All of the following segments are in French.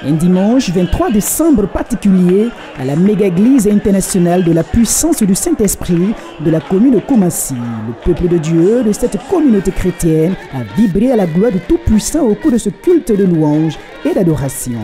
Un dimanche 23 décembre particulier à la méga-église internationale de la puissance du Saint-Esprit de la commune de Koumassi. Le peuple de Dieu de cette communauté chrétienne a vibré à la gloire du Tout-Puissant au cours de ce culte de louange et d'adoration.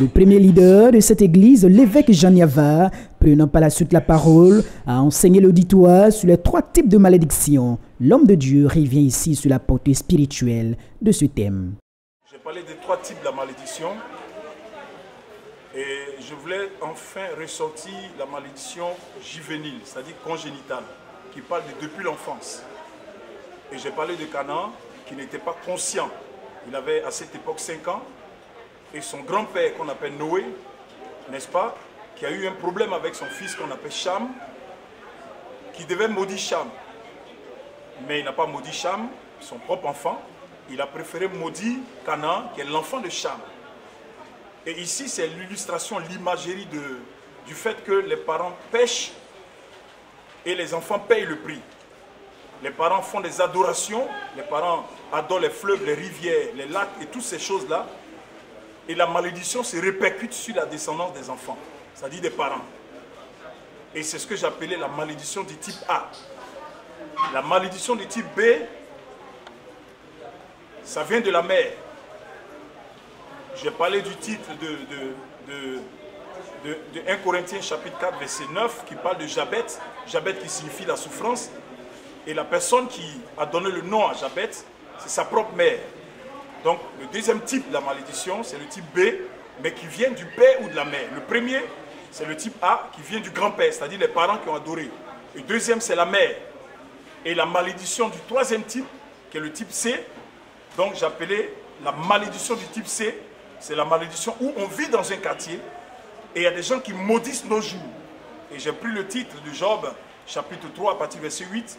Le premier leader de cette église, l'évêque Jean Niava, prenant par la suite la parole, a enseigné l'auditoire sur les 3 types de malédictions. L'homme de Dieu revient ici sur la portée spirituelle de ce thème. J'ai parlé des 3 types de la malédiction et je voulais enfin ressortir la malédiction juvénile, c'est-à-dire congénitale, qui parle de depuis l'enfance. Et j'ai parlé de Canaan qui n'était pas conscient. Il avait à cette époque 5 ans. Et son grand-père, qu'on appelle Noé, n'est-ce pas, qui a eu un problème avec son fils qu'on appelle Cham, qui devait maudire Cham. Mais il n'a pas maudit Cham, son propre enfant. Il a préféré maudire Canaan, qui est l'enfant de Cham. Et ici, c'est l'illustration, l'imagerie du fait que les parents pêchent et les enfants payent le prix. Les parents font des adorations, les parents adorent les fleuves, les rivières, les lacs et toutes ces choses-là. Et la malédiction se répercute sur la descendance des enfants, c'est-à-dire des parents. Et c'est ce que j'appelais la malédiction du type A. La malédiction du type B, ça vient de la mère. J'ai parlé du titre de 1 Corinthiens chapitre 4, verset 9, qui parle de Jabet, Jabet qui signifie la souffrance. Et la personne qui a donné le nom à Jabet, c'est sa propre mère. Donc, le deuxième type de la malédiction, c'est le type B, mais qui vient du père ou de la mère. Le premier, c'est le type A, qui vient du grand-père, c'est-à-dire les parents qui ont adoré. Le deuxième, c'est la mère. Et la malédiction du troisième type, qui est le type C, donc j'appelais la malédiction du type C, c'est la malédiction où on vit dans un quartier et il y a des gens qui maudissent nos jours. Et j'ai pris le titre de Job, chapitre 3, à partir du verset 8.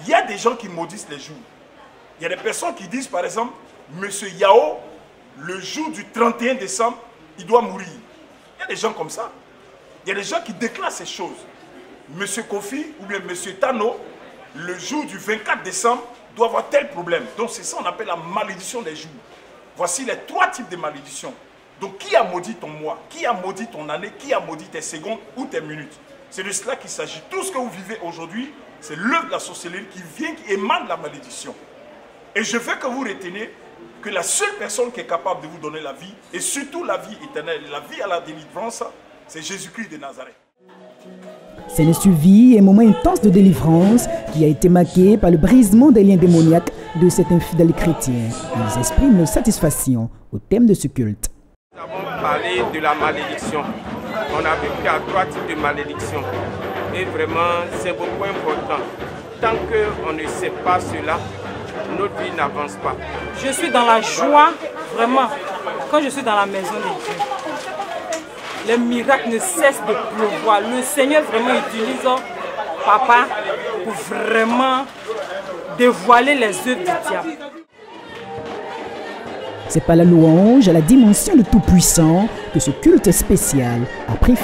Il y a des gens qui maudissent les jours. Il y a des personnes qui disent, par exemple, Monsieur Yao, le jour du 31 décembre, il doit mourir. Il y a des gens comme ça. Il y a des gens qui déclarent ces choses. Monsieur Kofi ou bien Monsieur Tano, le jour du 24 décembre, doit avoir tel problème. Donc c'est ça qu'on appelle la malédiction des jours. Voici les 3 types de malédictions. Donc qui a maudit ton mois? Qui a maudit ton année? Qui a maudit tes secondes ou tes minutes? C'est de cela qu'il s'agit. Tout ce que vous vivez aujourd'hui, c'est l'œuvre de la sorcellerie qui vient, qui émane de la malédiction. Et je veux que vous reteniez que la seule personne qui est capable de vous donner la vie, et surtout la vie éternelle, la vie à la délivrance, c'est Jésus-Christ de Nazareth. C'est le suivi un moment intense de délivrance qui a été marqué par le brisement des liens démoniaques de cet infidèle chrétien. Ils expriment leur satisfaction au thème de ce culte. Nous avons parlé de la malédiction. On a vécu à 3 types de malédiction. Et vraiment, c'est beaucoup important. Tant qu'on ne sait pas cela, notre vie n'avance pas. Je suis dans la joie, vraiment, quand je suis dans la maison de Dieu. Les miracles ne cessent de pleuvoir. Le Seigneur vraiment utilise Papa pour vraiment dévoiler les œuvres du diable. C'est par la louange à la dimension du Tout-Puissant que ce culte spécial a pris fin.